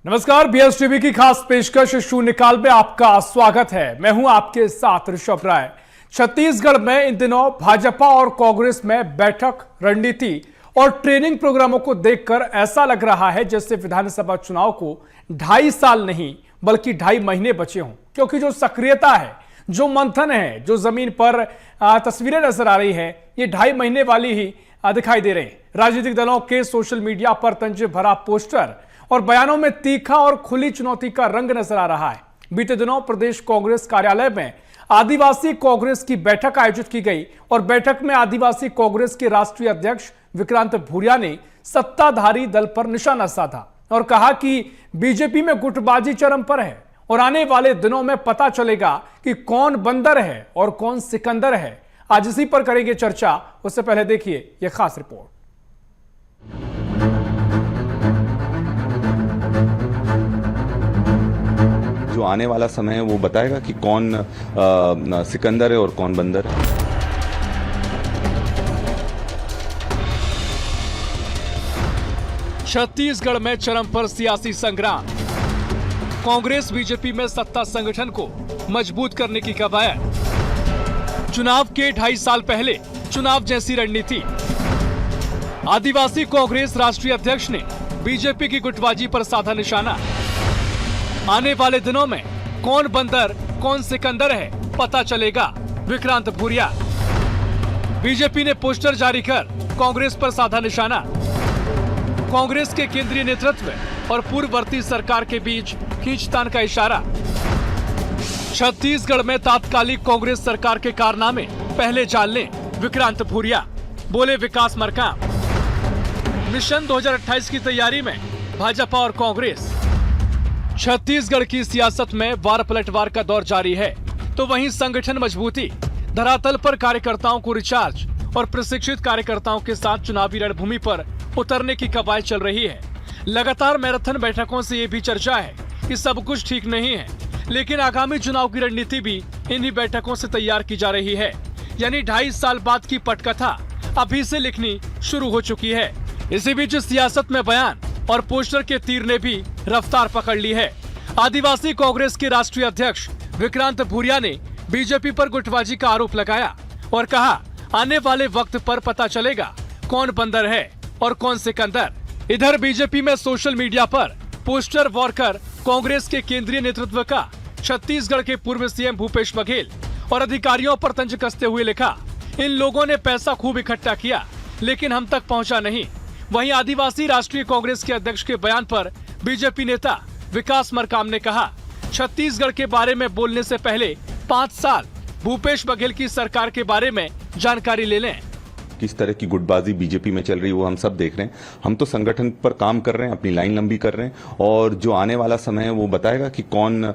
नमस्कार, BS TV की खास पेशकश शून्यकाल में आपका स्वागत है। मैं हूं आपके साथ ऋषभ राय। छत्तीसगढ़ में इन दिनों भाजपा और कांग्रेस में बैठक, रणनीति और ट्रेनिंग प्रोग्रामों को देखकर ऐसा लग रहा है जैसे विधानसभा चुनाव को 2.5 साल नहीं बल्कि 2.5 महीने बचे हों, क्योंकि जो सक्रियता है, जो मंथन है, जो जमीन पर तस्वीरें नजर आ रही है, ये 2.5 महीने वाली ही दिखाई दे रहे हैं। राजनीतिक दलों के सोशल मीडिया पर तंज भरा पोस्टर और बयानों में तीखा और खुली चुनौती का रंग नजर आ रहा है। बीते दिनों प्रदेश कांग्रेस कार्यालय में आदिवासी कांग्रेस की बैठक आयोजित की गई और बैठक में आदिवासी कांग्रेस के राष्ट्रीय अध्यक्ष विक्रांत भूरिया ने सत्ताधारी दल पर निशाना साधा और कहा कि बीजेपी में गुटबाजी चरम पर है और आने वाले दिनों में पता चलेगा कि कौन बंदर है और कौन सिकंदर है। आज इसी पर करेंगे चर्चा। उससे पहले देखिए यह खास रिपोर्ट। जो आने वाला समय है वो बताएगा कि कौन सिकंदर है और कौन बंदर है। छत्तीसगढ़ में चरम पर सियासी संग्राम। कांग्रेस बीजेपी में सत्ता संगठन को मजबूत करने की कवायद। चुनाव के 2.5 साल पहले चुनाव जैसी रणनीति। आदिवासी कांग्रेस राष्ट्रीय अध्यक्ष ने बीजेपी की गुटबाजी पर साधा निशाना। आने वाले दिनों में कौन बंदर कौन सिकंदर है पता चलेगा, विक्रांत भूरिया। बीजेपी ने पोस्टर जारी कर कांग्रेस पर साधा निशाना। कांग्रेस के केंद्रीय नेतृत्व और पूर्ववर्ती सरकार के बीच खींचतान का इशारा। छत्तीसगढ़ में तात्कालिक कांग्रेस सरकार के कारनामे पहले जान लें, विक्रांत भूरिया। बोले विकास मरकाम। मिशन 2028 की तैयारी में भाजपा और कांग्रेस। छत्तीसगढ़ की सियासत में वार पलटवार का दौर जारी है, तो वहीं संगठन मजबूती, धरातल पर कार्यकर्ताओं को रिचार्ज और प्रशिक्षित कार्यकर्ताओं के साथ चुनावी रणभूमि पर उतरने की कवायद चल रही है। लगातार मैराथन बैठकों से ये भी चर्चा है कि सब कुछ ठीक नहीं है, लेकिन आगामी चुनाव की रणनीति भी इन्हीं बैठकों से तैयार की जा रही है। यानी 2.5 साल बाद की पटकथा अभी से लिखनी शुरू हो चुकी है। इसी बीच सियासत में बयान और पोस्टर के तीर ने भी रफ्तार पकड़ ली है। आदिवासी कांग्रेस के राष्ट्रीय अध्यक्ष विक्रांत भूरिया ने बीजेपी पर गुटबाजी का आरोप लगाया और कहा, आने वाले वक्त पर पता चलेगा कौन बंदर है और कौन सिकंदर। इधर बीजेपी में सोशल मीडिया पर पोस्टर वॉर कर कांग्रेस के केंद्रीय नेतृत्व का छत्तीसगढ़ के पूर्व सीएम भूपेश बघेल और अधिकारियों पर तंज कसते हुए लिखा, इन लोगों ने पैसा खूब इकट्ठा किया लेकिन हम तक पहुंचा नहीं। वहीं आदिवासी राष्ट्रीय कांग्रेस के अध्यक्ष के बयान पर बीजेपी नेता विकास मरकाम ने कहा, छत्तीसगढ़ के बारे में बोलने से पहले 5 साल भूपेश बघेल की सरकार के बारे में जानकारी ले लें। किस तरह की गुटबाजी बीजेपी में चल रही है वो हम सब देख रहे हैं। हम तो संगठन पर काम कर रहे हैं, अपनी लाइन लंबी कर रहे हैं और जो आने वाला समय है वो बताएगा कि कौन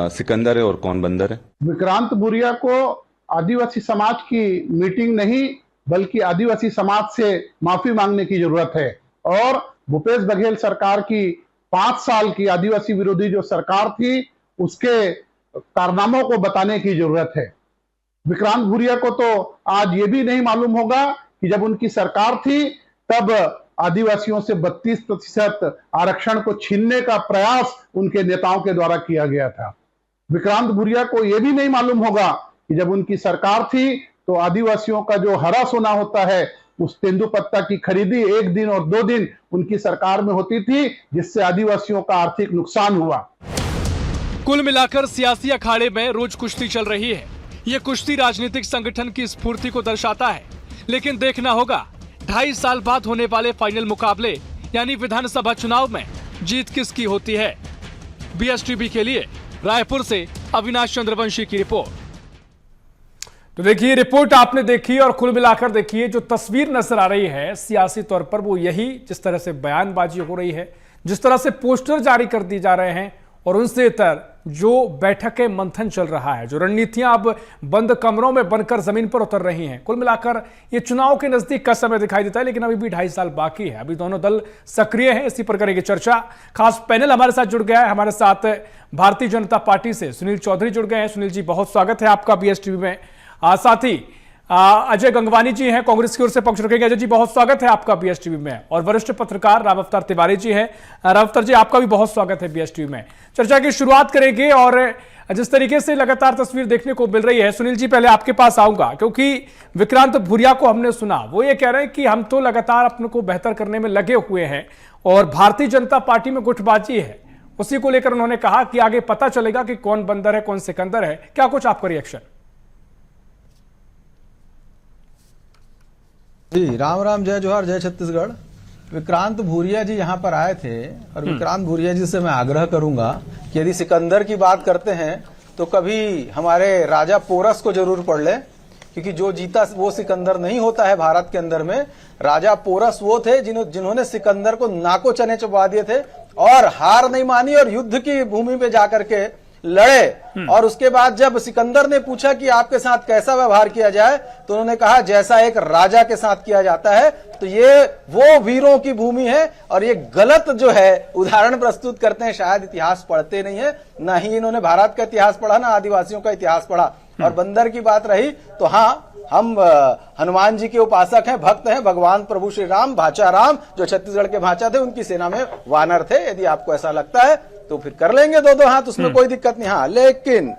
सिकंदर है और कौन बंदर है। विक्रांत भूरिया को आदिवासी समाज की मीटिंग नहीं बल्कि आदिवासी समाज से माफी मांगने की जरूरत है और भूपेश बघेल सरकार की 5 साल की आदिवासी विरोधी जो सरकार थी उसके कारनामों को बताने की जरूरत है। विक्रांत भूरिया को तो आज ये भी नहीं मालूम होगा कि जब उनकी सरकार थी तब आदिवासियों से 32% आरक्षण को छीनने का प्रयास उनके नेताओं के द्वारा किया गया था। विक्रांत भूरिया को यह भी नहीं मालूम होगा कि जब उनकी सरकार थी तो आदिवासियों का जो हरा सोना होता है उस तेंदुपत्ता की खरीदी 1 दिन और 2 दिन उनकी सरकार में होती थी, जिससे आदिवासियों का आर्थिक नुकसान हुआ। कुल मिलाकर सियासी अखाड़े में रोज कुश्ती चल रही है। ये कुश्ती राजनीतिक संगठन की स्फूर्ति को दर्शाता है, लेकिन देखना होगा 2.5 साल बाद होने वाले फाइनल मुकाबले यानी विधानसभा चुनाव में जीत किसकी होती है। बीएस टीवी के लिए रायपुर से अविनाश चंद्रवंशी की रिपोर्ट। तो देखिए, रिपोर्ट आपने देखी और कुल मिलाकर देखिए जो तस्वीर नजर आ रही है सियासी तौर पर वो यही, जिस तरह से बयानबाजी हो रही है, जिस तरह से पोस्टर जारी कर दिए जा रहे हैं और उनसे इतर जो बैठकें मंथन चल रहा है, जो रणनीतियां अब बंद कमरों में बनकर जमीन पर उतर रही हैं। कुल मिलाकर ये चुनाव के नजदीक का समय दिखाई देता है, लेकिन अभी भी 2.5 साल बाकी है। अभी दोनों दल सक्रिय हैं, इसी पर करेंगे चर्चा। खास पैनल हमारे साथ जुड़ गया है। हमारे साथ भारतीय जनता पार्टी से सुनील चौधरी जुड़ गए हैं। सुनील जी, बहुत स्वागत है आपका बीएस टीवी में। साथ ही अजय गंगवानी जी हैं, कांग्रेस की ओर से पक्ष रखेंगे। अजय जी, बहुत स्वागत है आपका बीएसटीवी में। और वरिष्ठ पत्रकार राम अवतार तिवारी जी हैं। राम अवतार जी, आपका भी बहुत स्वागत है बीएसटीवी में। चर्चा की शुरुआत करेंगे और जिस तरीके से लगातार तस्वीर देखने को मिल रही है, सुनील जी पहले आपके पास आऊंगा, क्योंकि विक्रांत भूरिया को हमने सुना, वो ये कह रहे हैं कि हम तो लगातार अपने को बेहतर करने में लगे हुए हैं और भारतीय जनता पार्टी में गुटबाजी है। उसी को लेकर उन्होंने कहा कि आगे पता चलेगा कि कौन बंदर है कौन सिकंदर है। क्या कुछ आपका रिएक्शन? जी राम राम, जय जोहार, जय छत्तीसगढ़। विक्रांत भूरिया जी यहाँ पर आए थे और विक्रांत भूरिया जी से मैं आग्रह करूंगा कि यदि सिकंदर की बात करते हैं तो कभी हमारे राजा पोरस को जरूर पढ़ ले, क्योंकि जो जीता वो सिकंदर नहीं होता है भारत के अंदर में। राजा पोरस वो थे जिन्होंने सिकंदर को नाको चने चबा दिए थे और हार नहीं मानी और युद्ध की भूमि पे जाकर के लड़े। और उसके बाद जब सिकंदर ने पूछा कि आपके साथ कैसा व्यवहार किया जाए, तो उन्होंने कहा जैसा एक राजा के साथ किया जाता है। तो ये वो वीरों की भूमि है और ये गलत जो है उदाहरण प्रस्तुत करते हैं। शायद इतिहास पढ़ते नहीं है, ना ही इन्होंने भारत का इतिहास पढ़ा, ना आदिवासियों का इतिहास पढ़ा। और बंदर की बात रही तो हाँ, हम हनुमान जी के उपासक हैं, भक्त हैं। भगवान प्रभु श्री राम, भाचा राम, जो छत्तीसगढ़ के भाचा थे, उनकी सेना में वानर थे। यदि आपको ऐसा लगता है तो फिर कर लेंगे दो हाथ, उसमें कोई दिक्कत नहीं। हाँ, लेकिन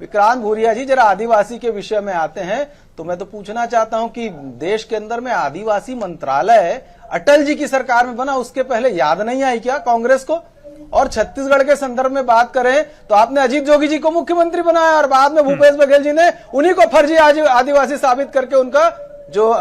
विक्रांत भूरिया जी जरा आदिवासी के विषय में आते हैं तो मैं तो पूछना चाहता हूं कि देश के अंदर में आदिवासी मंत्रालय अटल जी की सरकार में बना, उसके पहले याद नहीं आई क्या कांग्रेस को? और छत्तीसगढ़ के संदर्भ में बात करें तो आपने अजीत जोगी जी को मुख्यमंत्री बनाया और बाद में भूपेश बघेल जी ने उन्हीं को फर्जी आदिवासी साबित करके उनका जो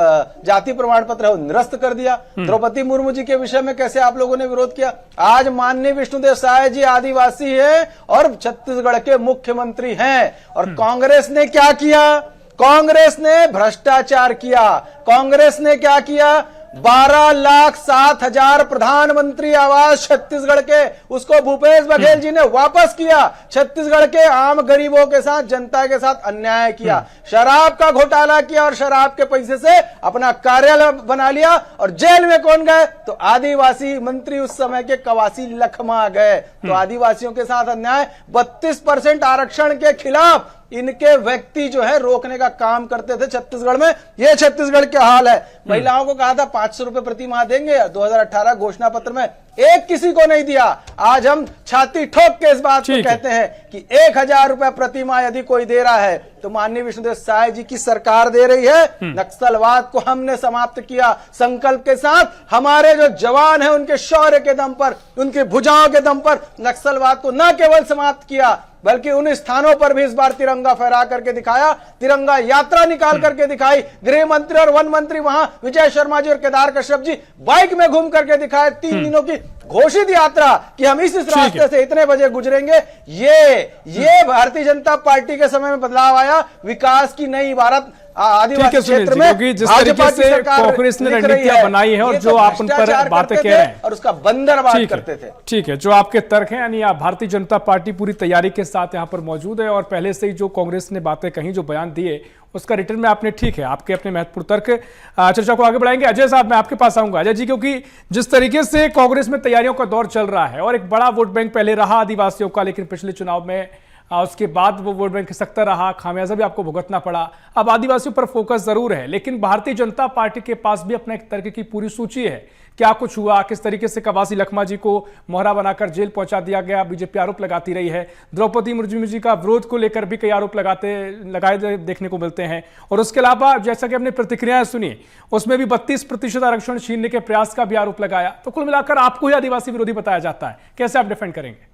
जाति प्रमाण पत्र है वो निरस्त कर दिया। द्रौपदी मुर्मू जी के विषय में कैसे आप लोगों ने विरोध किया? आज माननीय विष्णुदेव साय जी आदिवासी है और छत्तीसगढ़ के मुख्यमंत्री हैं। और कांग्रेस ने क्या किया? कांग्रेस ने भ्रष्टाचार किया। कांग्रेस ने क्या किया? 12,07,000 प्रधानमंत्री आवास छत्तीसगढ़ के, उसको भूपेश बघेल जी ने वापस किया। छत्तीसगढ़ के आम गरीबों के साथ, जनता के साथ अन्याय किया। शराब का घोटाला किया और शराब के पैसे से अपना कार्यालय बना लिया। और जेल में कौन गए? तो आदिवासी मंत्री उस समय के कवासी लखमा गए। तो आदिवासियों के साथ अन्याय, 32% आरक्षण के खिलाफ इनके व्यक्ति जो है रोकने का काम करते थे छत्तीसगढ़ में। ये छत्तीसगढ़ के हाल है। महिलाओं को कहा था 500 रुपए प्रति माह देंगे, 2018 घोषणा पत्र में एक किसी को नहीं दिया। आज हम छाती ठोक के इस बात को कहते हैं कि 1,000 रुपए प्रति माह यदि कोई दे रहा है तो माननीय विष्णुदेव साय जी की सरकार दे रही है। नक्सलवाद को हमने समाप्त किया संकल्प के साथ। हमारे जो जवान हैं उनके शौर्य के दम पर, उनकी भुजाओं के दम पर नक्सलवाद को न केवल समाप्त किया बल्कि उन स्थानों पर भी इस बार तिरंगा फहरा करके दिखाया, तिरंगा यात्रा निकाल करके दिखाई। गृह मंत्री और वन मंत्री वहां विजय शर्मा जी और केदार कश्यप जी बाइक में घूम करके दिखाए 3 दिनों की घोषित यात्रा कि हम इस रास्ते से इतने बजे गुजरेंगे। ये भारतीय जनता पार्टी के समय में बदलाव आया। विकास की नई इबारत आदिवासी क्षेत्र में जिस तरीके से कांग्रेस ने रणनीतियां बनाई है और जो आप उन पर बातें कह रहे हैं और उसका बंदरबाद करते थे। ठीक है, जो आपके तर्क हैं, यानी भारतीय जनता पार्टी पूरी तैयारी के साथ यहां पर मौजूद है और पहले से ही जो कांग्रेस ने बातें कही, जो बयान दिए, उसका रिटर्न में आपने, ठीक है, आपके अपने महत्वपूर्ण तर्क। चर्चा को आगे बढ़ाएंगे। अजय साहब, मैं आपके पास आऊंगा। अजय जी, क्योंकि जिस तरीके से कांग्रेस में तैयारियों का दौर चल रहा है और एक बड़ा वोट बैंक पहले रहा आदिवासियों का, लेकिन पिछले चुनाव में उसके बाद वो वोट बैंक खिसकता रहा, खामियाजा भी आपको भुगतना पड़ा। अब आदिवासियों पर फोकस जरूर है, लेकिन भारतीय जनता पार्टी के पास भी अपना एक तर्क की पूरी सूची है। क्या कुछ हुआ, किस तरीके से कवासी लखमा जी को मोहरा बनाकर जेल पहुंचा दिया गया, बीजेपी आरोप लगाती रही है। द्रौपदी मुर्मू जी का विरोध को लेकर भी कई आरोप लगाए देखने को मिलते हैं। और उसके अलावा जैसा कि हमने प्रतिक्रियाएं सुनी, उसमें भी 32% आरक्षण छीनने के प्रयास का भी आरोप लगाया। तो कुल मिलाकर आपको ही आदिवासी विरोधी बताया जाता है। कैसे आप डिफेंड करेंगे?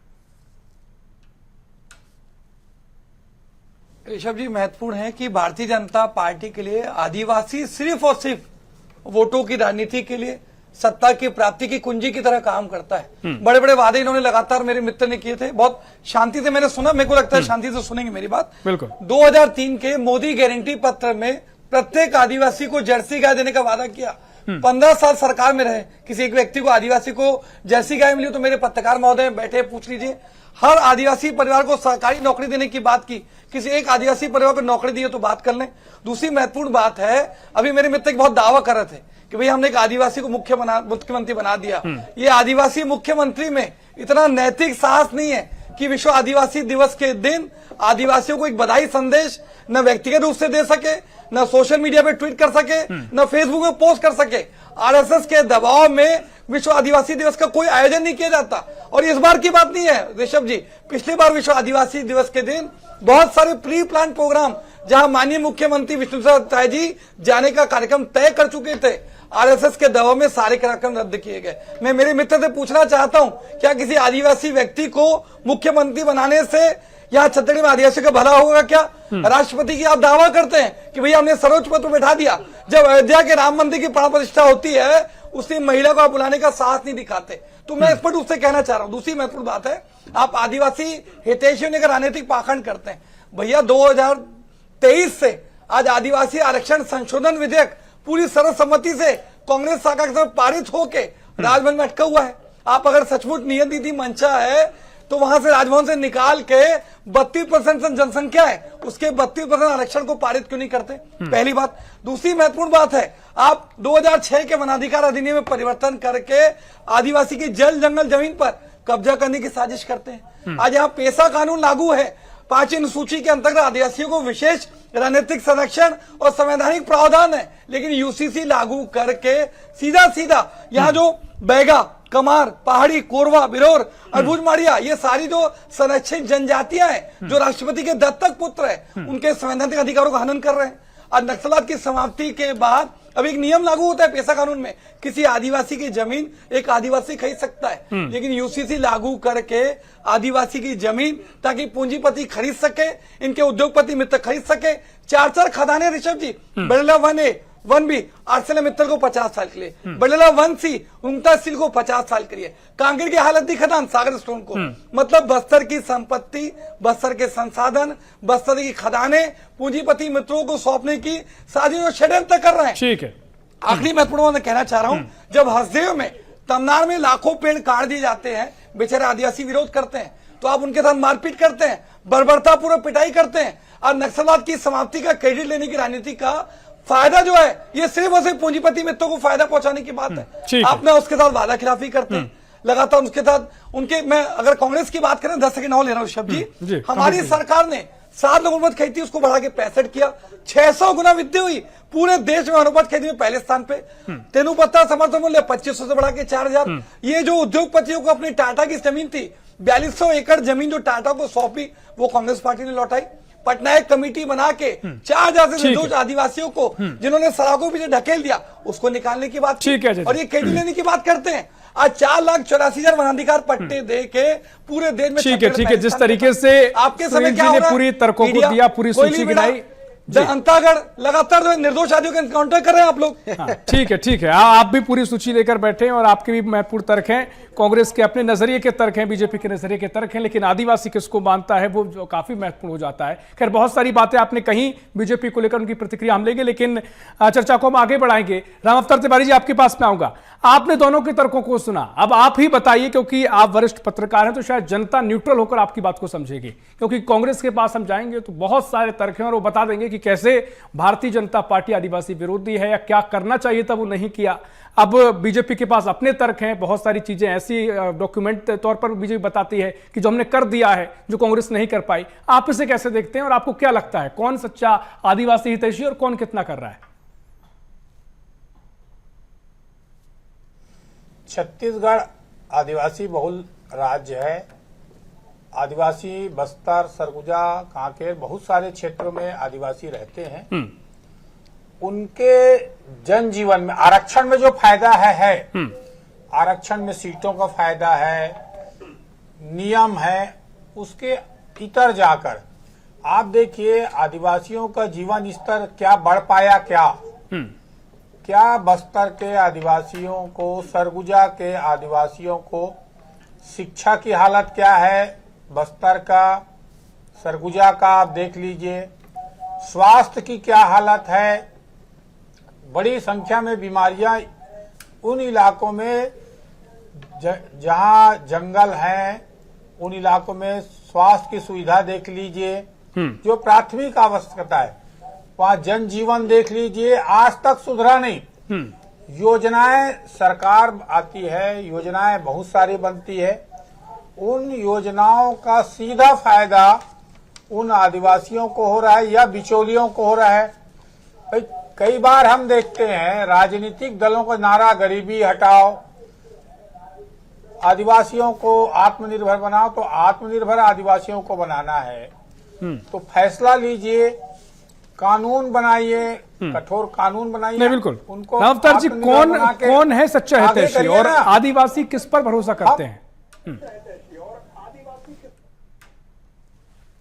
ऋषभ जी, महत्वपूर्ण है कि भारतीय जनता पार्टी के लिए आदिवासी सिर्फ और सिर्फ वोटों की राजनीति के लिए सत्ता की प्राप्ति की कुंजी की तरह काम करता है। बड़े बड़े वादे इन्होंने लगातार मेरे मित्र ने किए थे, बहुत शांति से मैंने सुना। मेरे को लगता है शांति से सुनेंगे मेरी बात। बिल्कुल। 2003 के मोदी गारंटी पत्र में प्रत्येक आदिवासी को जर्सी गाय देने का वादा किया। 15 साल सरकार में रहे, किसी एक व्यक्ति को, आदिवासी को जर्सी गाय मिली तो मेरे पत्रकार महोदय बैठे, पूछ लीजिए। हर आदिवासी परिवार को सरकारी नौकरी देने की बात की, किसी एक आदिवासी परिवार को नौकरी दी तो बात कर लें। दूसरी महत्वपूर्ण बात है, अभी मेरे मित्र बहुत दावा कर रहे थे कि भाई हमने एक आदिवासी को मुख्यमंत्री बना दिया। ये आदिवासी मुख्यमंत्री में इतना नैतिक साहस नहीं है कि विश्व आदिवासी दिवस के दिन आदिवासियों को एक बधाई संदेश न व्यक्तिगत रूप से दे सके, न सोशल मीडिया पे ट्वीट कर सके, न फेसबुक पे पोस्ट कर सके। आरएसएस के दबाव में विश्व आदिवासी दिवस का कोई आयोजन नहीं किया जाता। और इस बार की बात नहीं है ऋषभ जी, पिछली बार विश्व आदिवासी दिवस के दिन बहुत सारे प्री प्लान प्रोग्राम, जहां माननीय मुख्यमंत्री विष्णुदेव साय जी जाने का कार्यक्रम तय कर चुके थे, आरएसएस के दबाव में सारे कार्यक्रम रद्द किए गए। मैं मेरे मित्र से पूछना चाहता हूं, क्या किसी आदिवासी व्यक्ति को मुख्यमंत्री बनाने से यहाँ छत्तीसगढ़ में आदिवासी का भला होगा क्या? राष्ट्रपति की आप दावा करते हैं कि भैया हमने सर्वोच्च पद पर बैठा दिया, जब अयोध्या के राम मंदिर की प्राण प्रतिष्ठा होती है उसी महिला को आप बुलाने का साहस नहीं दिखाते। तो मैं स्पष्ट रूप से कहना चाह रहा हूं, दूसरी महत्वपूर्ण बात है, आप आदिवासी हितैषियों ने राजनीतिक पाखंड करते हैं। भैया 2023 से आज आदिवासी आरक्षण संशोधन विधेयक पूरी सर्वसम्मति से कांग्रेस शाखा के साथ पारित होके राजभवन में अटका हुआ है। आप अगर सचमुच नियत नीति मंचा है तो वहां से राजभवन से निकाल के 32% जनसंख्या है उसके 32% आरक्षण को पारित क्यों नहीं करते? पहली बात। दूसरी महत्वपूर्ण बात है, आप 2006 के वनाधिकार अधिनियम में परिवर्तन करके आदिवासी की जल जंगल जमीन पर कब्जा करने की साजिश करते हैं। आज यहाँ पेशा कानून लागू है, 5 अनुसूची के अंतर्गत आदिवासियों को विशेष राजनीतिक संरक्षण और संवैधानिक प्रावधान है, लेकिन यूसीसी लागू करके सीधा सीधा यहाँ जो बैगा, कमार, पहाड़ी, कोरवा, बिरोर, अरबुज माड़िया, ये सारी जो संरक्षित जनजातियां हैं, जो राष्ट्रपति के दत्तक पुत्र है, उनके संवैधानिक अधिकारों का हनन कर रहे हैं। और नक्सलवाद की समाप्ति के बाद अब एक नियम लागू होता है पेशा कानून में, किसी आदिवासी की जमीन एक आदिवासी खरीद सकता है, लेकिन यूसीसी लागू करके आदिवासी की जमीन ताकि पूंजीपति खरीद सके, इनके उद्योगपति मित्र खरीद सके। 4 खदाने ऋषभ जी, बड़ेला 1A 1B आर्सेलर मित्तल को 50 साल के लिए, बड़ेला 1C उमता स्टील को 50 साल के लिए, कांकेर की हालत दी खदान सागर स्टोन को। मतलब बस्तर की संपत्ति, बस्तर के संसाधन, बस्तर की खदाने पूंजीपति मित्रों को सौंपने की साजिश और षड्यंत्र कर रहे हैं। ठीक है। आखिरी महत्वपूर्ण मैं कहना चाह रहा हूं, जब हसदेव में तमनार में लाखों पेड़ काट दिए जाते हैं, बेचारे आदिवासी विरोध करते हैं, तो आप उनके साथ मारपीट करते हैं, बर्बरतापूर्वक पिटाई करते हैं, और नक्सलवाद की समाप्ति का क्रेडिट लेने की राजनीति का फायदा जो है ये सिर्फ और सिर्फ पूंजीपति मित्रों को फायदा पहुंचाने की बात है। आपने उसके साथ वादा खिलाफी करते हैं लगातार, उसके साथ उनके, मैं अगर कांग्रेस की बात करें 10 सेकंड और ले रहा हूं ऋषभ जी, हमारी सरकार ने 7 लोग अनुपात खेती उसको बढ़ा के 65 किया, 600 गुना वृद्धि हुई, पूरे देश में अनुपात खेती में पहले स्थान पे। तेनुपत्ता समर्थन मूल्य 2500 से बढ़ा के 4000। ये जो उद्योगपतियों को अपनी टाटा की जमीन थी, 4200 एकड़ जमीन जो टाटा को सौंपी, वो कांग्रेस पार्टी ने लौटाई। पटनायक कमेटी बना के 4000 से निर्दोष आदिवासियों को जिन्होंने सड़कों पीछे ढकेल दिया उसको निकालने की बात ठीक है। और ये क्रेडिट लेने की बात करते हैं। आज 4,84,000 वनाधिकार पट्टे दे के पूरे देश में। ठीक है। जिस तरीके से आपके समय क्या हो रहा है, पूरी तर्कों को दिया, पूरी सूची गिनाई, जनतागढ़ लगातार जो निर्दोष आदियों का एनकाउंटर कर रहे हैं आप लोग। ठीक है। आप भी पूरी सूची लेकर बैठे हैं और आपके भी महत्वपूर्ण तर्क हैं, कांग्रेस के अपने नजरिए के तर्क हैं, बीजेपी के नजरिए के तर्क हैं, लेकिन आदिवासी किसको मानता है वो जो काफी महत्वपूर्ण हो जाता है। खैर बहुत सारी बातें आपने कही बीजेपी को लेकर, उनकी प्रतिक्रिया हम लेंगे, लेकिन चर्चा को हम आगे बढ़ाएंगे। राम अवतार तिवारी जी, आपके पास में आऊंगा। आपने दोनों के तर्कों को सुना, अब आप ही बताइए, क्योंकि आप वरिष्ठ पत्रकार हैं तो शायद जनता न्यूट्रल होकर आपकी बात को समझेगी, क्योंकि कांग्रेस के पास हम जाएंगे तो बहुत सारे तर्क हैं और वो बता देंगे कि कैसे भारतीय जनता पार्टी आदिवासी विरोधी है या क्या करना चाहिए था वो नहीं किया। अब बीजेपी के पास अपने तर्क हैं, बहुत सारी चीजें ऐसी डॉक्यूमेंट तौर पर बीजेपी बताती है कि जो हमने कर दिया है जो कांग्रेस नहीं कर पाई। आप इसे कैसे देखते हैं और आपको क्या लगता है कौन सच्चा आदिवासी हितैषी और कौन कितना कर रहा है? छत्तीसगढ़ आदिवासी बहुल राज्य है। आदिवासी बस्तर, सरगुजा, कांकेर, बहुत सारे क्षेत्रों में आदिवासी रहते हैं। उनके जनजीवन में आरक्षण में जो फायदा है आरक्षण में सीटों का फायदा है, नियम है, उसके इतर जाकर आप देखिए आदिवासियों का जीवन स्तर क्या बढ़ पाया, क्या बस्तर के आदिवासियों को, सरगुजा के आदिवासियों को शिक्षा की हालत क्या है, बस्तर का, सरगुजा का आप देख लीजिए, स्वास्थ्य की क्या हालत है। बड़ी संख्या में बीमारियां उन इलाकों में जहां जंगल हैं, उन इलाकों में स्वास्थ्य की सुविधा देख लीजिए, जो प्राथमिक आवश्यकता है, वहां जनजीवन देख लीजिए, आज तक सुधरा नहीं। योजनाएं सरकार आती है, योजनाएं बहुत सारी बनती है, उन योजनाओं का सीधा फायदा उन आदिवासियों को हो रहा है या बिचौलियों को हो रहा है? भाई कई बार हम देखते हैं राजनीतिक दलों का नारा गरीबी हटाओ, आदिवासियों को आत्मनिर्भर बनाओ, तो आत्मनिर्भर आदिवासियों को बनाना है तो फैसला लीजिए, कानून बनाइए, कठोर कानून बनाइए। नहीं बिल्कुल। उनको रावतर जी, कौन है सच्चा आगे हितैषी करिए और ना। आदिवासी किस पर भरोसा करते हैं?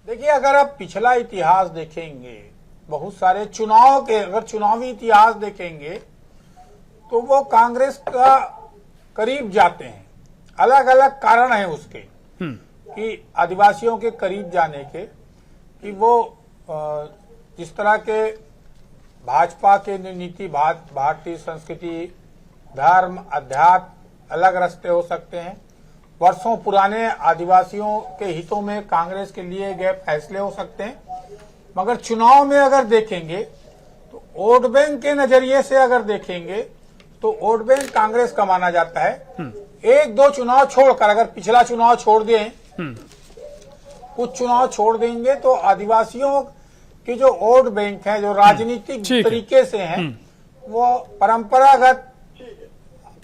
देखिए, अगर आप पिछला इतिहास देखेंगे, बहुत सारे चुनाव के अगर चुनावी इतिहास देखेंगे तो वो कांग्रेस का करीब जाते हैं। अलग अलग कारण है उसके कि आदिवासियों के करीब जाने के, कि वो जिस तरह के भाजपा के नीति, भारतीय संस्कृति, धर्म, अध्यात्म अलग रास्ते हो सकते हैं, वर्षों पुराने आदिवासियों के हितों में कांग्रेस के लिए गए फैसले हो सकते हैं, मगर चुनाव में अगर देखेंगे तो वोट बैंक के नजरिए से अगर देखेंगे तो वोट बैंक कांग्रेस का माना जाता है। एक दो चुनाव छोड़कर, अगर पिछला चुनाव छोड़ दें, कुछ चुनाव छोड़ देंगे तो आदिवासियों की जो वोट बैंक है, जो राजनीतिक तरीके से हैं, वो परंपरागत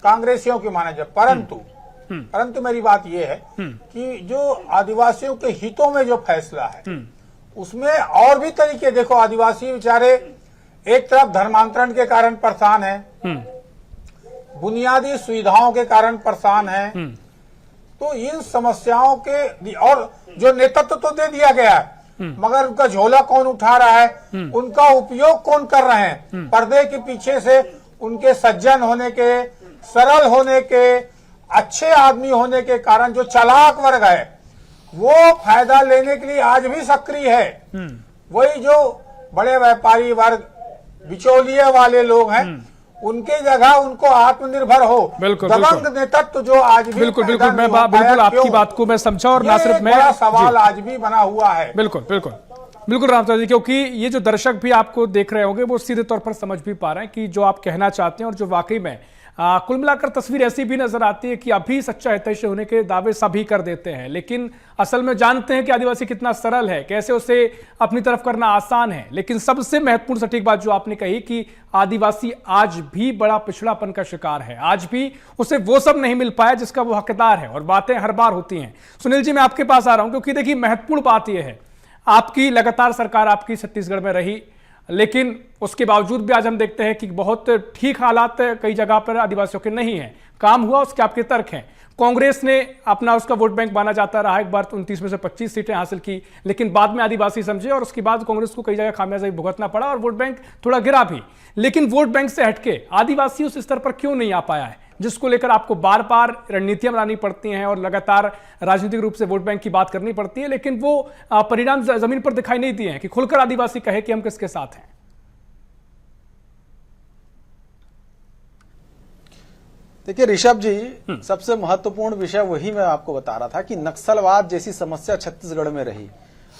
कांग्रेसियों की माना जाए। परंतु मेरी बात यह है कि जो आदिवासियों के हितों में जो फैसला है उसमें और भी तरीके, देखो आदिवासी बेचारे एक तरफ धर्मांतरण के कारण परेशान हैं, बुनियादी सुविधाओं के कारण परेशान हैं, तो इन समस्याओं के और जो नेतृत्व तो दे दिया गया है, मगर उनका झोला कौन उठा रहा है, उनका उपयोग कौन कर रहे हैं, पर्दे के पीछे से उनके सज्जन होने के, सरल होने के, अच्छे आदमी होने के कारण जो चालाक वर्ग है वो फायदा लेने के लिए आज भी सक्रिय है। वही जो बड़े व्यापारी वर्ग, बिचौलिए वाले लोग हैं, उनके जगह उनको आत्मनिर्भर हो, दबंग नेतृत्व जो आज भी बिल्कुल मैं बिल्कुल आपकी बात को मैं समझा, और ना सिर्फ मैं, सवाल आज भी बना हुआ है। बिल्कुल रावतर जी, क्योंकि ये जो दर्शक भी आपको देख रहे होंगे वो सीधे तौर पर समझ भी पा रहे हैं कि जो आप कहना चाहते हैं और जो वाकई में कुल मिलाकर तस्वीर ऐसी भी नजर आती है कि अभी सच्चा हितैषी होने के दावे सभी कर देते हैं, लेकिन असल में जानते हैं कि आदिवासी कितना सरल है, कैसे उसे अपनी तरफ करना आसान है। लेकिन सबसे महत्वपूर्ण सटीक बात जो आपने कही कि आदिवासी आज भी बड़ा पिछड़ापन का शिकार है, आज भी उसे वो सब नहीं मिल पाया जिसका वो हकदार है, और बातें हर बार होती हैं। सुनील जी, मैं आपके पास आ रहा हूं क्योंकि देखिए महत्वपूर्ण बात यह है, आपकी लगातार सरकार आपकी छत्तीसगढ़ में रही, लेकिन उसके बावजूद भी आज हम देखते हैं कि बहुत ठीक हालात कई जगह पर आदिवासियों के नहीं हैं। काम हुआ, उसके आपके तर्क हैं। कांग्रेस ने अपना उसका वोट बैंक माना जाता रहा, एक बार 29 में से 25 सीटें हासिल की, लेकिन बाद में आदिवासी समझे और उसके बाद कांग्रेस को कई जगह खामियाजा भी भुगतना पड़ा और वोट बैंक थोड़ा गिरा भी। लेकिन वोट बैंक से हटके आदिवासी उस स्तर पर क्यों नहीं आ पाया है जिसको लेकर आपको बार बार रणनीतियां बनानी पड़ती हैं और लगातार राजनीतिक रूप से वोट बैंक की बात करनी पड़ती है, लेकिन वो परिणाम जमीन पर दिखाई नहीं दिए हैं कि खुलकर आदिवासी कहे कि हम किसके साथ हैं? देखिए ऋषभ जी, सबसे महत्वपूर्ण विषय वही मैं आपको बता रहा था कि नक्सलवाद जैसी समस्या छत्तीसगढ़ में रही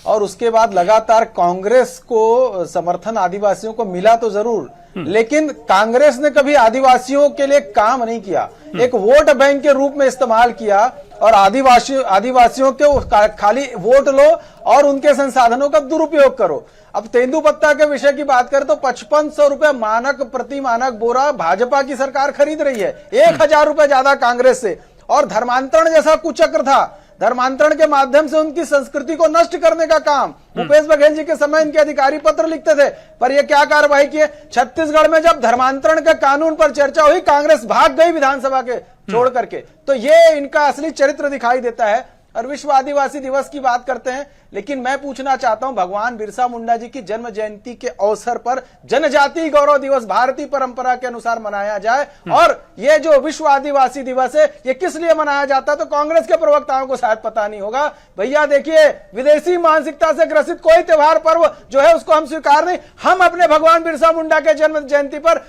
और उसके बाद लगातार कांग्रेस को समर्थन आदिवासियों को मिला तो जरूर, लेकिन कांग्रेस ने कभी आदिवासियों के लिए काम नहीं किया, एक वोट बैंक के रूप में इस्तेमाल किया और आदिवासियों के खाली वोट लो और उनके संसाधनों का दुरुपयोग करो। अब तेंदुपत्ता के विषय की बात करें तो 5500 रुपए मानक प्रति मानक बोरा भाजपा की सरकार खरीद रही है, 1000 रुपए ज्यादा कांग्रेस से। और धर्मांतरण जैसा कुचक्र था, धर्मांतरण के माध्यम से उनकी संस्कृति को नष्ट करने का काम भूपेश बघेल जी के समय इनके अधिकारी पत्र लिखते थे, पर ये क्या कार्रवाई किए? छत्तीसगढ़ में जब धर्मांतरण के कानून पर चर्चा हुई, कांग्रेस भाग गई विधानसभा के छोड़ करके। तो ये इनका असली चरित्र दिखाई देता है। और विश्व आदिवासी दिवस की बात करते हैं, लेकिन मैं पूछना चाहता हूं, भगवान बिरसा मुंडा जी की जन्म जयंती के अवसर पर जनजातीय गौरव दिवस भारतीय परंपरा के अनुसार मनाया जाए, और ये जो विश्व आदिवासी दिवस है ये किस लिए मनाया जाता है तो कांग्रेस के प्रवक्ताओं को शायद पता नहीं होगा। भैया देखिए, विदेशी मानसिकता से ग्रसित कोई त्योहार पर्व जो है उसको हम स्वीकार नहीं, हम अपने भगवान बिरसा मुंडा के जन्म जयंती पर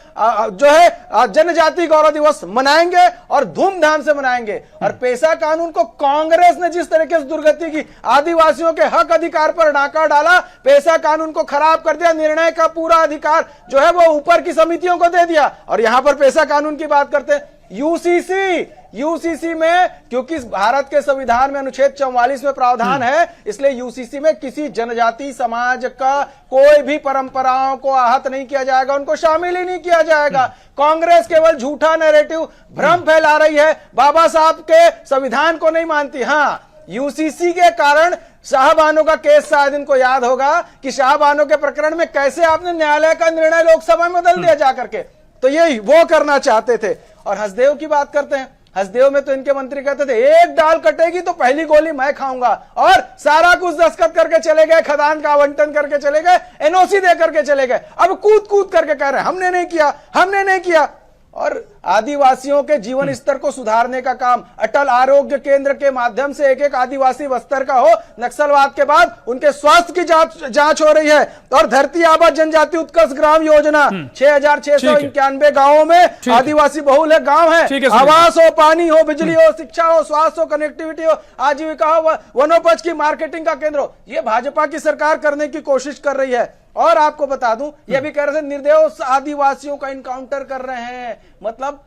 जो है जनजातीय गौरव दिवस मनाएंगे और धूमधाम से मनाएंगे। और पेशा कानून को कांग्रेस ने जिस तरीके से दुर्गति की, आदिवासियों के हक अधिकार पर डाका डाला, पेशा कानून को खराब कर दिया, निर्णय का पूरा अधिकार जो है वो ऊपर की समितियों को दे दिया। और यहां पर पेशा कानून की बात करते हैं, यूसीसी में, क्योंकि भारत के संविधान में अनुच्छेद 44 में प्रावधान है, इसलिए यूसीसी में किसी जनजाति समाज का कोई भी परंपराओं को आहत नहीं किया जाएगा, उनको शामिल ही नहीं किया जाएगा। कांग्रेस केवल झूठा नैरेटिव, भ्रम फैला रही है, बाबा साहब के संविधान को नहीं मानती। हाँ, यूसीसी के कारण शाहबानो का केस शायद इनको याद होगा कि शाहबानो के प्रकरण में कैसे आपने न्यायालय का निर्णय लोकसभा में बदल दिया जाकर के, तो ये वो करना चाहते थे। और हसदेव की बात करते हैं, हसदेव में तो इनके मंत्री कहते थे एक डाल कटेगी तो पहली गोली मैं खाऊंगा, और सारा कुछ दस्तखत करके चले गए, खदान का आवंटन करके चले गए, एनओसी दे करके चले गए। अब कूद कूद करके कह रहे हैं हमने नहीं किया, हमने नहीं किया। और आदिवासियों के जीवन स्तर को सुधारने का काम अटल आरोग्य केंद्र के माध्यम से एक एक आदिवासी बस्तर का हो। नक्सलवाद के बाद उनके स्वास्थ्य की जांच हो रही है। और धरती आबा जनजाति उत्कर्ष ग्राम योजना 6,691 गांवों में आदिवासी बहुल है गांव है। आवास हो, पानी हो, बिजली हो, शिक्षा हो, स्वास्थ्य हो, कनेक्टिविटी हो, आजीविका हो, वनोपज की मार्केटिंग का केंद्र हो, ये भाजपा की सरकार करने की कोशिश कर रही है। और आपको बता दूं, ये भी कह रहे थे निर्दोष आदिवासियों का इनकाउंटर कर रहे हैं, मतलब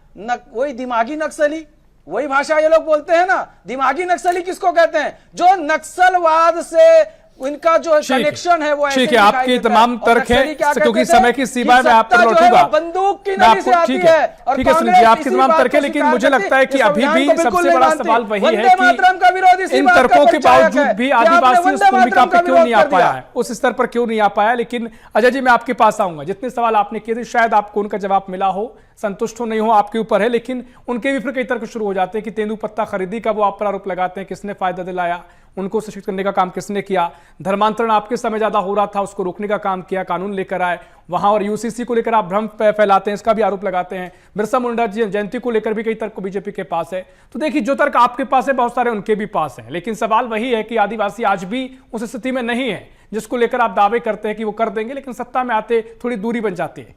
वही दिमागी नक्सली, वही भाषा ये लोग बोलते हैं ना। दिमागी नक्सली किसको कहते हैं? जो नक्सलवाद से उनका जो कनेक्शन है वो ठीक है। आपके तमाम तर्क है, क्योंकि समय की सीमा में आप पर लौटूंगा, बंदूक की नली से आती है। ठीक है सुनील जी, आपके तमाम तर्क है, लेकिन मुझे लगता है कि अभी भी सबसे बड़ा सवाल वही है कि इन तर्कों के बावजूद भी आदिवासी उस भूमिका पर क्यों नहीं आ पाया है, उस स्तर पर क्यों नहीं आ पाया। लेकिन अजय जी, मैं आपके पास आऊंगा। जितने सवाल आपने किए थे शायद आपको उनका जवाब मिला हो, संतुष्ट हो नहीं हो आपके ऊपर है, लेकिन उनके भी फिर कई तर्क शुरू हो जाते हैं कि तेंदुपत्ता खरीदी का वो आप पर आरोप लगाते हैं, किसने फायदा दिलाया, उनको शिक्षित करने का काम किसने किया, धर्मांतरण आपके समय ज्यादा हो रहा था उसको रोकने का काम किया, कानून लेकर आए वहां, और यूसीसी को लेकर आप भ्रम फैलाते हैं, इसका भी आरोप लगाते हैं। बिरसा मुंडा जयंती को लेकर भी कई तर्क बीजेपी के पास है। तो देखिए, जो तर्क आपके पास है बहुत सारे उनके भी पास है, लेकिन सवाल वही है कि आदिवासी आज भी उस स्थिति में नहीं है जिसको लेकर आप दावे करते हैं कि वो कर देंगे, लेकिन सत्ता में आते थोड़ी दूरी बन जाती है।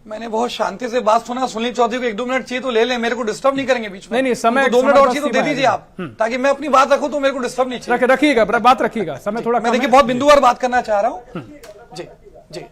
मैंने बहुत शांति से बात सुना। सुनील चौधरी को 1-2 मिनट चाहिए तो ले लें, मेरे को डिस्टर्ब नहीं करेंगे बीच में। नहीं, समय 2 मिनट और चाहिए तो दे दीजिए आप, ताकि मैं अपनी बात रखूं, तो मेरे को डिस्टर्ब नहीं चाहिए। रखिएगा बात, रखिएगा समय थोड़ा। मैं देखिए बहुत बिंदुवार बात करना चाह रहा हूं। जी जी,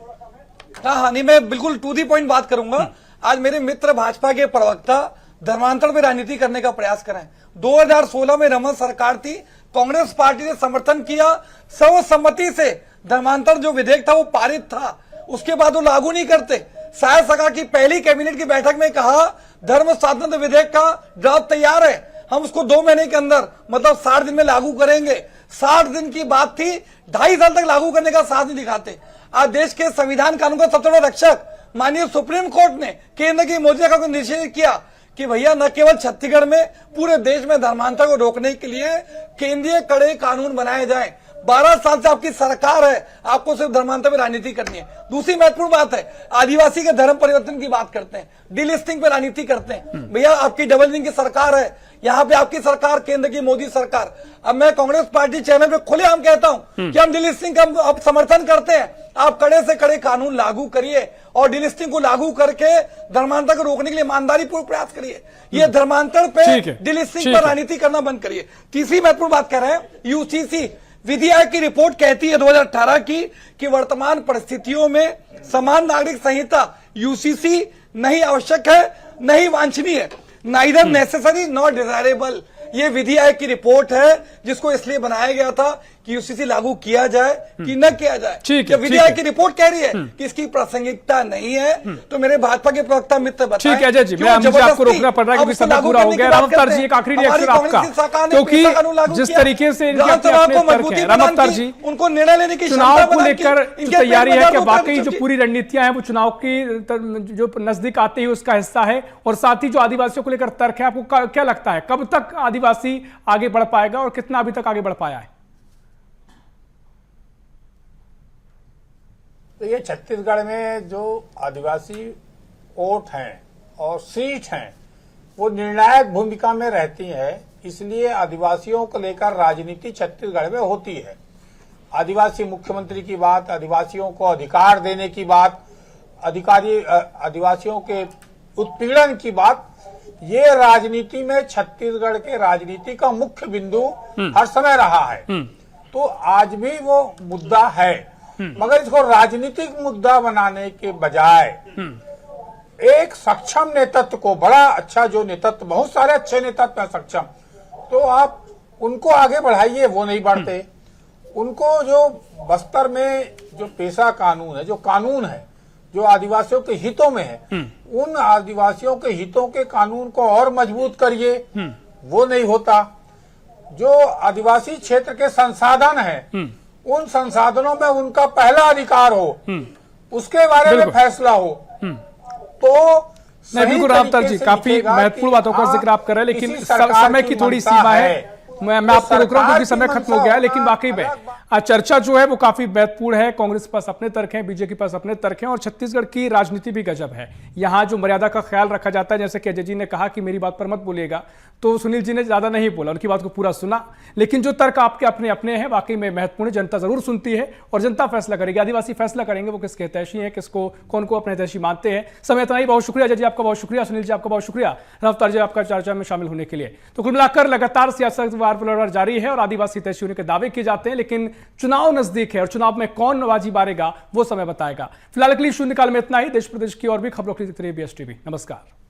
हाँ, नहीं, मैं बिल्कुल टू दी पॉइंट बात करूंगा। आज मेरे मित्र भाजपा के प्रवक्ता धर्मांतरण में राजनीति करने का प्रयास कर रहे हैं। 2016 में रमन सरकार थी, कांग्रेस पार्टी ने समर्थन किया, सर्वसम्मति से धर्मांतरण जो विधेयक था वो पारित था, उसके बाद वो लागू नहीं करते। शायद सरकार की पहली कैबिनेट की बैठक में कहा धर्म स्वातंत्र विधेयक का ड्राफ्ट तैयार है, हम उसको 2 महीने के अंदर मतलब 60 दिन में लागू करेंगे। 60 दिन की बात थी, 2.5 साल तक लागू करने का साथ नहीं दिखाते। आज देश के संविधान कानून का सबसे बड़ा रक्षक माननीय सुप्रीम कोर्ट ने केंद्र की मोदी सरकार को निषेध किया कि भैया न केवल छत्तीसगढ़ में, पूरे देश में धर्मांतरण को रोकने के लिए केंद्रीय कड़े कानून बनाए जाए। 12 साल से आपकी सरकार है, आपको सिर्फ धर्मांतरण में राजनीति करनी है। दूसरी महत्वपूर्ण बात है, आदिवासी के धर्म परिवर्तन की बात करते हैं, डीलिस्टिंग पे राजनीति करते हैं। भैया आपकी डबल इंजन की सरकार है, यहाँ पे आपकी सरकार केंद्र की मोदी सरकार। अब मैं कांग्रेस पार्टी चैनल पे खुलेआम कहता हूं कि हम डीलिस्टिंग का अब समर्थन करते हैं। आप कड़े से कड़े कानून लागू करिए और डीलिस्टिंग को लागू करके धर्मांतरण को रोकने के लिए ईमानदारी पूर्वक प्रयास करिए। ये धर्मांतरण पे डीलिस्टिंग पर राजनीति करना बंद करिए। तीसरी महत्वपूर्ण बात कह रहे हैं, यूसीसी विधि आयोग की रिपोर्ट कहती है 2018 की कि वर्तमान परिस्थितियों में समान नागरिक संहिता यूसीसी नहीं आवश्यक है, नहीं वांछनीय है, नाइदर नेसेसरी नॉट डिजायरेबल। ये विधि आयोग की रिपोर्ट है जिसको इसलिए बनाया गया था कि यूसीसी लागू किया जाए कि न किया जाए। ठीक है, विधि आयोग की रिपोर्ट कह रही है कि इसकी प्रासंगिकता नहीं है, तो मेरे भाजपा के प्रवक्ता मित्र बताएं। ठीक है अजय जी, मैं मुझे आपको रोकना पड़ रहा है क्योंकि समय पूरा हो गया। रामअवतार जी, एक आखिरी रिएक्शन आपका, क्योंकि जिस तरीके से रामअवतार जी उनको निर्णय लेने की चुनाव को लेकर जो तैयारी है, क्या वाकई जो पूरी रणनीतियां हैं वो चुनाव की जो नजदीक आते ही उसका हिस्सा है? और साथ ही जो आदिवासियों को लेकर तर्क है, आपको क्या लगता है कब तक आदिवासी आगे बढ़ पाएगा और कितना अभी तक आगे बढ़ पाया है? तो ये छत्तीसगढ़ में जो आदिवासी वोट हैं और सीट हैं वो निर्णायक भूमिका में रहती है, इसलिए आदिवासियों को लेकर राजनीति छत्तीसगढ़ में होती है। आदिवासी मुख्यमंत्री की बात, आदिवासियों को अधिकार देने की बात, आदिवासियों के उत्पीड़न की बात, ये राजनीति में छत्तीसगढ़ के राजनीति का मुख्य बिंदु हर समय रहा है। तो आज भी वो मुद्दा है। मगर इसको राजनीतिक मुद्दा बनाने के बजाय एक सक्षम नेतृत्व को, बड़ा अच्छा जो नेतृत्व, बहुत सारे अच्छे नेतृत्व हैं सक्षम, तो आप उनको आगे बढ़ाइए, वो नहीं बढ़ते। उनको जो बस्तर में जो पेशा कानून है, जो कानून है जो आदिवासियों के हितों में है, उन आदिवासियों के हितों के कानून को और मजबूत करिए, वो नहीं होता। जो आदिवासी क्षेत्र के संसाधन हैं, उन संसाधनों में उनका पहला अधिकार हो, उसके बारे में फैसला हो, तो नहीं, बिल्कुल रामताल जी, काफी महत्वपूर्ण बातों का जिक्र आप कर रहे हैं, लेकिन समय की थोड़ी सीमा है। मैं आपको रोक रहा हूं क्योंकि समय खत्म हो गया है, लेकिन वाकई में चर्चा जो है वो काफी महत्वपूर्ण है। कांग्रेस के पास अपने तर्क हैं, बीजेपी के पास अपने तर्क हैं, और छत्तीसगढ़ की राजनीति भी गजब है। यहाँ जो मर्यादा का ख्याल रखा जाता है, जैसे कि अजय जी ने कहा कि मेरी बात पर मत बोलिएगा, तो सुनील जी ने ज्यादा नहीं बोला, उनकी बात को पूरा सुना, लेकिन जो तर्क आपके अपने अपने हैं वाकई में महत्वपूर्ण। जनता जरूर सुनती है और जनता फैसला करेगी, आदिवासी फैसला करेंगे वो किसके हितैषी है, किसको कौन को अपने हितैषी मानते हैं। समय इतना ही, बहुत शुक्रिया अजय जी, आपका बहुत शुक्रिया, सुनील जी आपका बहुत शुक्रिया, रफ्तार जी आपका चर्चा में शामिल होने के लिए। तो कुल मिलाकर लगातार सियासत वार पलटवार जारी है और आदिवासी हितैषी होने के दावे किए जाते हैं, लेकिन चुनाव नजदीक है और चुनाव में कौन बाजी मारेगा वो समय बताएगा। फिलहाल के लिए शून्यकाल में इतना ही। देश प्रदेश की और भी खबरों के लिए देखते रहिए BSTV। नमस्कार।